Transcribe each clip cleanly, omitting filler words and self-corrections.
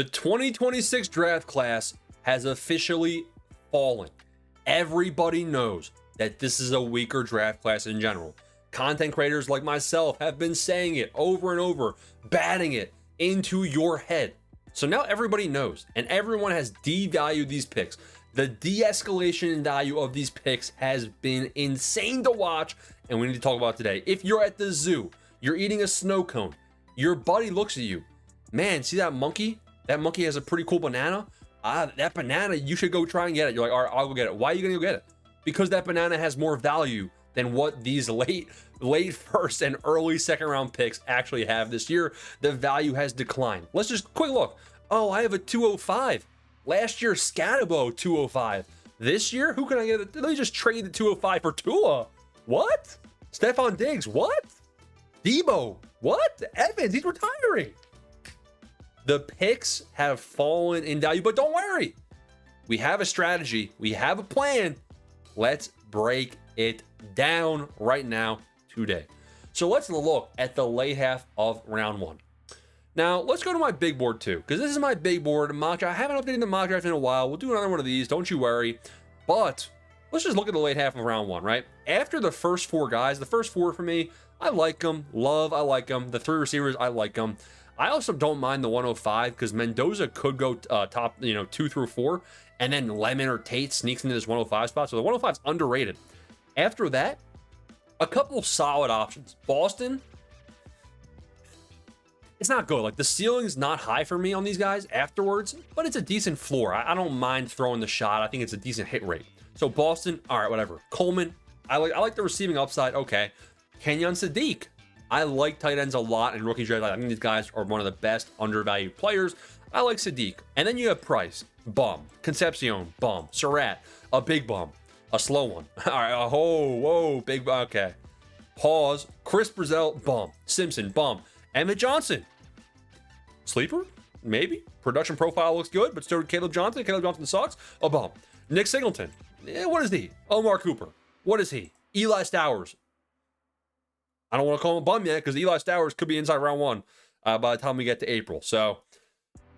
The 2026 draft class has officially fallen. Everybody knows that this is a weaker draft class in general. Content creators like myself have been saying it over and over, batting it into your head. So now everybody knows, and everyone has devalued these picks. The de-escalation in value of these picks has been insane to watch, and we need to talk about it today. If you're at the zoo, you're eating a snow cone, your buddy looks at you, man, see that monkey? That monkey has a pretty cool banana. That banana, you should go try and get it. You're like, all right, I'll go get it. Why are you gonna go get it? Because that banana has more value than what these late first and early second round picks actually have this year. The value has declined. Let's just quick look. Oh, I have a 205. Last year, Scatabo 205. This year, who can I get? Let me just trade the 205 for Tua. What? Stephon Diggs. What? Debo. What? Evans. He's retiring. The picks have fallen in value, but don't worry. We have a strategy. We have a plan. Let's break it down right now today. So let's look at the late half of round one. Now, let's go to my big board too, because this is my big board mock draft. I haven't updated the mock draft in a while. We'll do another one of these, don't you worry. But let's just look at the late half of round one, right? After the first four guys, the first four for me, I like them. I like them. The three receivers, I like them. I also don't mind the 105 because Mendoza could go top, 2 through 4, and then Lemon or Tate sneaks into this 105 spot. So the 105 is underrated. After that, a couple solid options. Boston, it's not good. Like, the ceiling's not high for me on these guys afterwards, but it's a decent floor. I don't mind throwing the shot. I think it's a decent hit rate. So Boston, all right, whatever. Coleman, I like the receiving upside. Okay. Kenyon Sadiq, I like tight ends a lot in rookie draft. I think these guys are one of the best undervalued players. I like Sadiq. And then you have Price, bum. Concepcion, bum. Surratt, a big bum. A slow one. All right, whoa, big, okay. Pause. Chris Brazell, bum. Simpson, bum. Emmett Johnson, sleeper, maybe. Production profile looks good, but still Caleb Johnson. Caleb Johnson sucks. A bum. Nick Singleton, what is he? Omar Cooper, what is he? Eli Stowers. I don't want to call him a bum yet because Eli Stowers could be inside round one by the time we get to April. So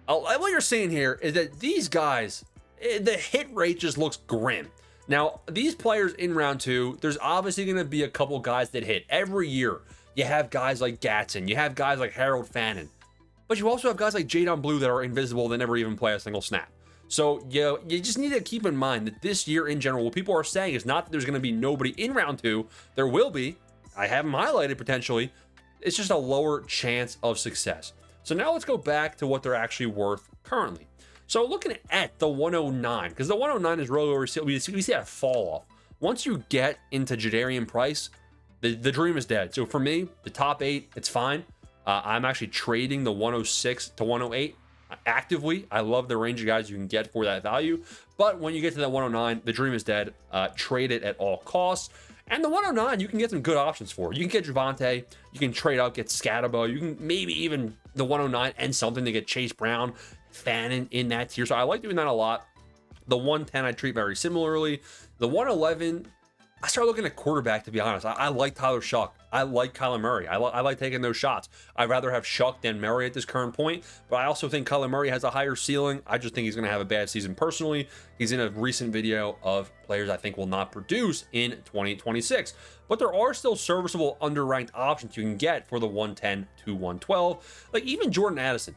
what you're seeing here is that these guys, the hit rate just looks grim. Now, these players in round two, there's obviously going to be a couple guys that hit. Every year, you have guys like Gatson. You have guys like Harold Fannin. But you also have guys like Jadon Blue that are invisible that never even play a single snap. So you just need to keep in mind that this year in general, what people are saying is not that there's going to be nobody in round two. There will be. I have them highlighted potentially. It's just a lower chance of success. So now let's go back to what they're actually worth currently. So looking at the 109, because the 109 is really where we see a fall off. Once you get into Jadarian Price, the dream is dead. So for me, the top 8, it's fine. I'm actually trading the 106 to 108 actively. I love the range of guys you can get for that value. But when you get to that 109, the dream is dead. Trade it at all costs. And the 109, you can get some good options for. You can get Javonte. You can trade up, get Scatabo. You can maybe even the 109 and something to get Chase Brown, Fannin in that tier. So I like doing that a lot. The 110 I treat very similarly. The 111, I started looking at quarterback, to be honest. I like Tyler Shuck. I like Kyler Murray. I like taking those shots. I'd rather have Shuck than Murray at this current point, but I also think Kyler Murray has a higher ceiling. I just think he's going to have a bad season personally. He's in a recent video of players I think will not produce in 2026, but there are still serviceable underranked options you can get for the 110 to 112, like even Jordan Addison.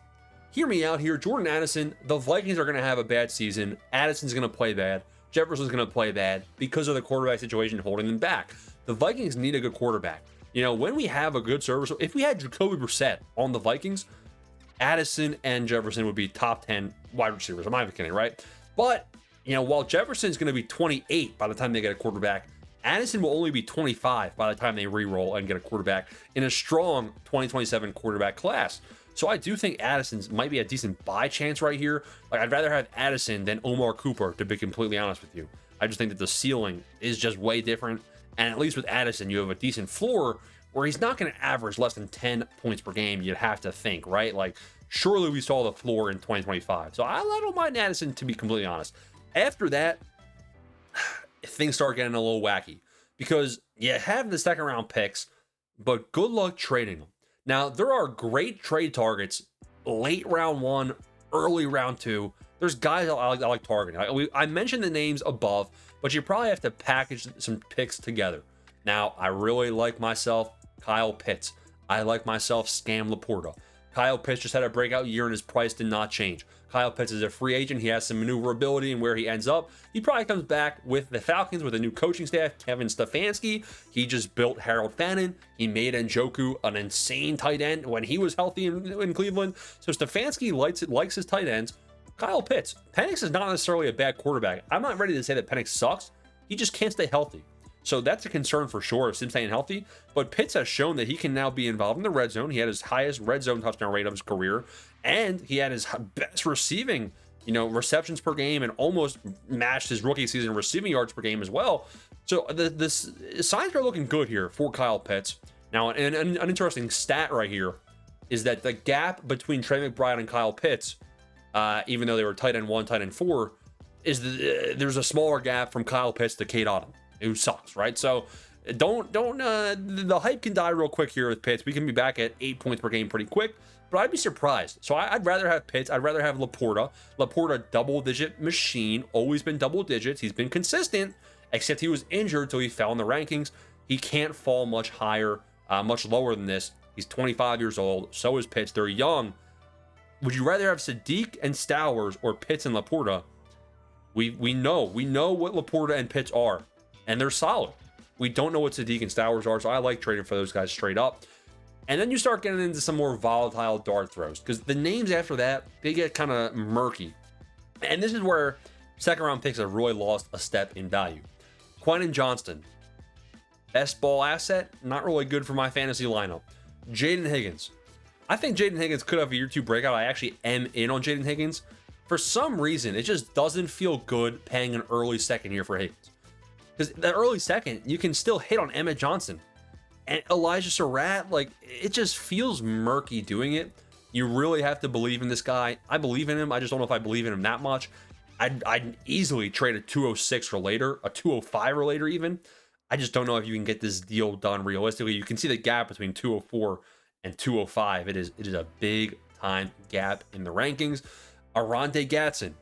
Hear me out here. Jordan Addison, the Vikings are going to have a bad season. Addison's going to play bad. Jefferson's going to play bad because of the quarterback situation holding them back. The Vikings need a good quarterback. When we have a good service, if we had Jacoby Brissett on the Vikings, Addison and Jefferson would be top 10 wide receivers. I'm not even kidding, right? But, while Jefferson's going to be 28 by the time they get a quarterback, Addison will only be 25 by the time they re-roll and get a quarterback in a strong 2027 quarterback class. So I do think Addison's might be a decent buy chance right here. Like, I'd rather have Addison than Omar Cooper, to be completely honest with you. I just think that the ceiling is just way different. And at least with Addison, you have a decent floor where he's not going to average less than 10 points per game. You'd have to think, right? Like, surely we saw the floor in 2025. So I don't mind Addison, to be completely honest. After that, things start getting a little wacky because you have the second round picks, but good luck trading them. Now, there are great trade targets late round one, early round 2. There's guys I like targeting. I mentioned the names above, but you probably have to package some picks together. Now, I really like myself Kyle Pitts. I like myself Scam Laporta. Kyle Pitts just had a breakout year and his price did not change. Kyle Pitts is a free agent. He has some maneuverability in where he ends up. He probably comes back with the Falcons with a new coaching staff, Kevin Stefanski. He just built Harold Fannin. He made Njoku an insane tight end when he was healthy in Cleveland. So Stefanski likes his tight ends. Kyle Pitts. Penix is not necessarily a bad quarterback. I'm not ready to say that Penix sucks. He just can't stay healthy. So that's a concern for sure of him staying healthy. But Pitts has shown that he can now be involved in the red zone. He had his highest red zone touchdown rate of his career. And he had his best receiving, receptions per game and almost matched his rookie season receiving yards per game as well. So the signs are looking good here for Kyle Pitts. Now, an interesting stat right here is that the gap between Trey McBride and Kyle Pitts, even though they were tight end 1, tight end 4, there's a smaller gap from Kyle Pitts to Cade Otton, who sucks, right? So don't the hype can die real quick here with Pitts. We can be back at 8 points per game pretty quick, but I'd be surprised. So I'd rather have Pitts. I'd rather have Laporta. Laporta, double-digit machine, always been double digits. He's been consistent, except he was injured, so he fell in the rankings. He can't fall much higher, much lower than this. He's 25 years old. So is Pitts. They're young. Would you rather have Sadiq and Stowers or Pitts and Laporta? We know what Laporta and Pitts are, and they're solid. We don't know what Sadiq and Stowers are, so I like trading for those guys straight up. And then you start getting into some more volatile dart throws, because the names after that, they get kind of murky. And this is where second round picks have really lost a step in value. Quentin Johnston, best ball asset, not really good for my fantasy lineup. Jaden Higgins. I think Jaden Higgins could have a year 2 breakout. I actually am in on Jaden Higgins. For some reason, it just doesn't feel good paying an early second here for Higgins. Because the early second, you can still hit on Emmett Johnson. And Elijah Surratt, it just feels murky doing it. You really have to believe in this guy. I believe in him. I just don't know if I believe in him that much. I'd easily trade a 206 or later, a 205 or later even. I just don't know if you can get this deal done realistically. You can see the gap between 204 and 205. It is a big time gap in the rankings. Arante Gatson.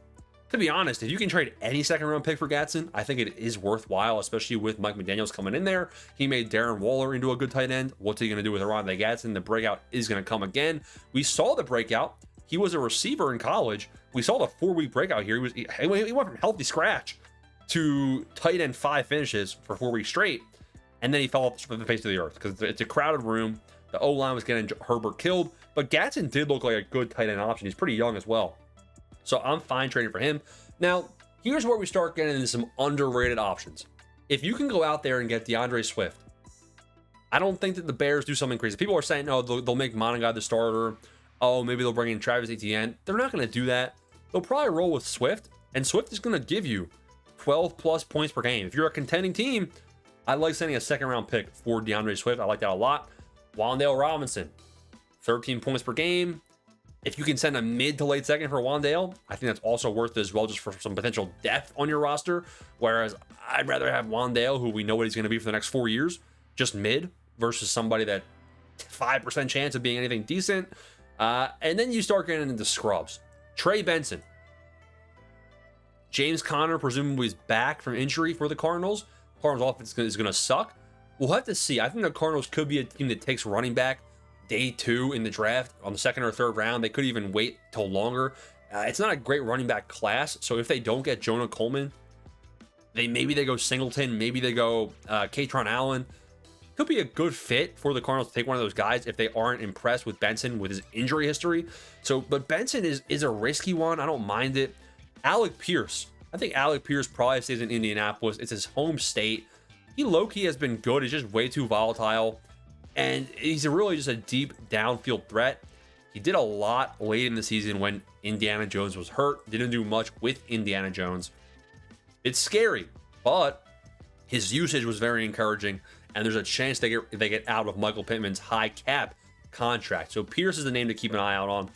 To be honest, if you can trade any second round pick for Gatson, I think it is worthwhile, especially with Mike McDaniels coming in there. He made Darren Waller into a good tight end. What's he going to do with Arante Gatson? The breakout is going to come again. We saw the breakout. He was a receiver in college. We saw the 4-week breakout here. He went from healthy scratch to tight end 5 finishes for 4 weeks straight. And then he fell off the face of the earth because it's a crowded room. The O-line was getting Herbert killed, but Gatson did look like a good tight end option. He's pretty young as well. So I'm fine trading for him. Now, here's where we start getting into some underrated options. If you can go out there and get DeAndre Swift, I don't think that the Bears do something crazy. People are saying, oh, they'll make Monaghan the starter. Oh, maybe they'll bring in Travis Etienne. They're not going to do that. They'll probably roll with Swift, and Swift is going to give you 12 plus points per game. If you're a contending team, I like sending a second round pick for DeAndre Swift. I like that a lot. Wan'Dale Robinson, 13 points per game. If you can send a mid to late second for Wan'Dale, I think that's also worth it as well, just for some potential depth on your roster. Whereas I'd rather have Wan'Dale, who we know what he's going to be for the next 4 years, just mid, versus somebody that 5% chance of being anything decent. And then you start getting into scrubs. Trey Benson. James Conner presumably is back from injury for the Cardinals. Cardinals offense is going to suck. We'll have to see. I think the Cardinals could be a team that takes running back day 2 in the draft on the second or third round. They could even wait till longer. It's not a great running back class. So if they don't get Jonah Coleman, maybe they go Singleton, maybe they go Katron Allen. Could be a good fit for the Cardinals to take one of those guys if they aren't impressed with Benson with his injury history. But Benson is a risky one. I don't mind it. Alec Pierce. I think Alec Pierce probably stays in Indianapolis. It's his home state. He low-key has been good. He's just way too volatile. And he's really just a deep downfield threat. He did a lot late in the season when Indiana Jones was hurt. Didn't do much with Indiana Jones. It's scary, but his usage was very encouraging. And there's a chance they get out of Michael Pittman's high cap contract. So Pierce is the name to keep an eye out on.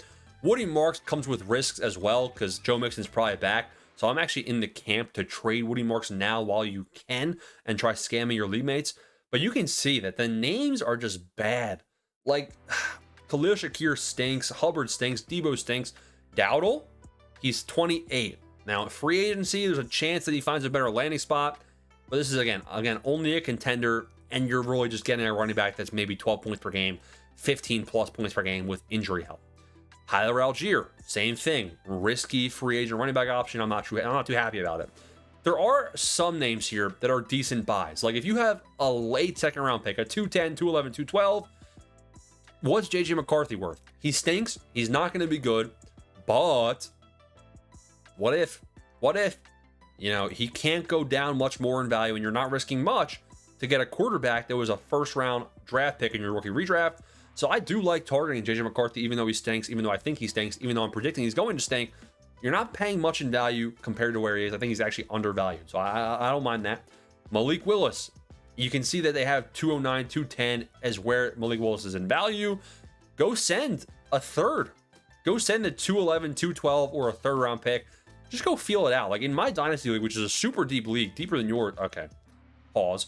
Woody Marks comes with risks as well because Joe Mixon's probably back. So I'm actually in the camp to trade Woody Marks now while you can and try scamming your league mates. But you can see that the names are just bad. Like Khalil Shakir stinks, Hubbard stinks, Debo stinks, Dowdle, he's 28. Now, free agency, there's a chance that he finds a better landing spot. But this is, again, only a contender, and you're really just getting a running back that's maybe 12 points per game, 15 plus points per game with injury help. Tyler Algier, same thing. Risky free agent running back option. I'm not too happy about it. There are some names here that are decent buys. Like if you have a late second round pick, a 210, 211, 212, what's JJ McCarthy worth? He stinks. He's not going to be good. But what if? You know, he can't go down much more in value, and you're not risking much to get a quarterback that was a first round draft pick in your rookie redraft. So I do like targeting JJ McCarthy, even though he stinks, even though I think he stinks, even though I'm predicting he's going to stink. You're not paying much in value compared to where he is. I think he's actually undervalued. So I don't mind that. Malik Willis, you can see that they have 209, 210 as where Malik Willis is in value. Go send a third. Go send a 211, 212, or a third round pick. Just go feel it out. Like in my Dynasty League, which is a super deep league, deeper than yours. Okay, pause.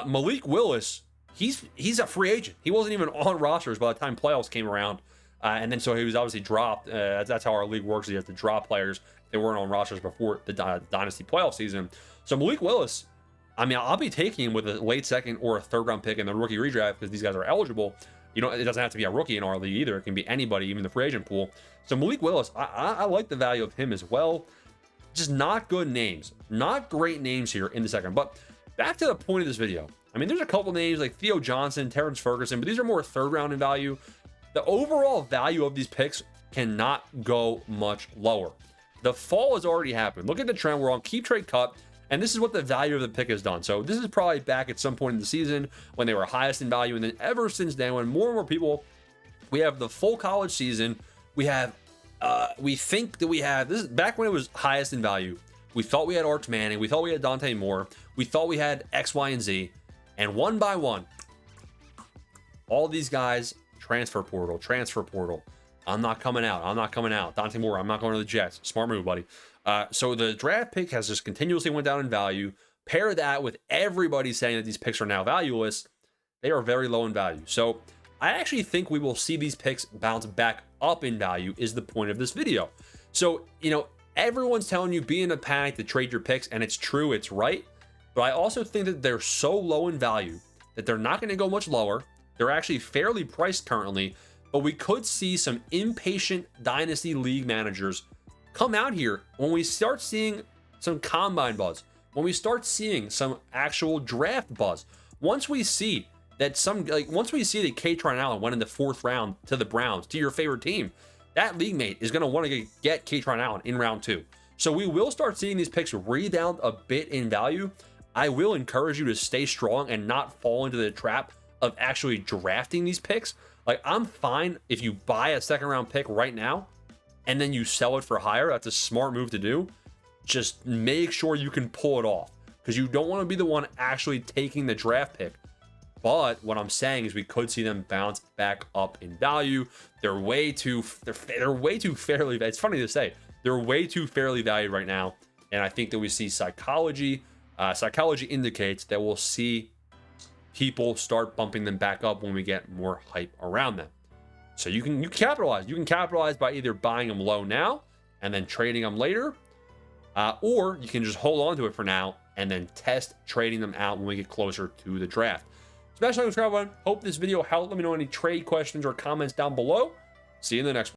Malik Willis, he's a free agent. He wasn't even on rosters by the time playoffs came around. And then so he was obviously dropped. That's how our league works. You have to drop players that weren't on rosters before the Dynasty playoff season. So Malik Willis, I mean, I'll be taking him with a late second or a third round pick in the rookie redraft because these guys are eligible. You know, it doesn't have to be a rookie in our league either. It can be anybody, even the free agent pool. So Malik Willis, I like the value of him as well. Just not good names. Not great names here in the second. But back to the point of this video. I mean, there's a couple names like Theo Johnson, Terrence Ferguson, but these are more third round in value. The overall value of these picks cannot go much lower. The fall has already happened. Look at the trend. We're on keep, trade, cut. And this is what the value of the pick has done. So this is probably back at some point in the season when they were highest in value. And then ever since then, when more and more people, we have the full college season. We have, we think that we have, this is back when it was highest in value. We thought we had Arch Manning. We thought we had Dante Moore. We thought we had X, Y, and Z. And one by one, all these guys, transfer portal. I'm not coming out. Dante Moore, I'm not going to the Jets. Smart move, buddy. So the draft pick has just continuously went down in value. Pair that with everybody saying that these picks are now valueless. They are very low in value. So I actually think we will see these picks bounce back up in value is the point of this video. So, you know, everyone's telling you be in a panic to trade your picks, and it's true, it's right. But I also think that they're so low in value that they're not going to go much lower. They're actually fairly priced currently, but we could see some impatient Dynasty League managers come out here when we start seeing some combine buzz, when we start seeing some actual draft buzz. Once we see that once we see that Kaytron Allen went in the 4th round to the Browns, to your favorite team, that league mate is going to want to get Kaytron Allen in round 2. So we will start seeing these picks rebound a bit in value. I will encourage you to stay strong and not fall into the trap of actually drafting these picks. Like, I'm fine if you buy a second round pick right now and then you sell it for higher. That's a smart move to do. Just make sure you can pull it off, because you don't want to be the one actually taking the draft pick. But what I'm saying is we could see them bounce back up in value. They're way too fairly, it's funny to say, they're way too fairly valued right now. And I think that we see psychology indicates that we'll see people start bumping them back up when we get more hype around them. So you can capitalize. You can capitalize by either buying them low now and then trading them later, or you can just hold on to it for now and then test trading them out when we get closer to the draft. Smash like, subscribe button. Hope this video helped. Let me know any trade questions or comments down below. See you in the next one.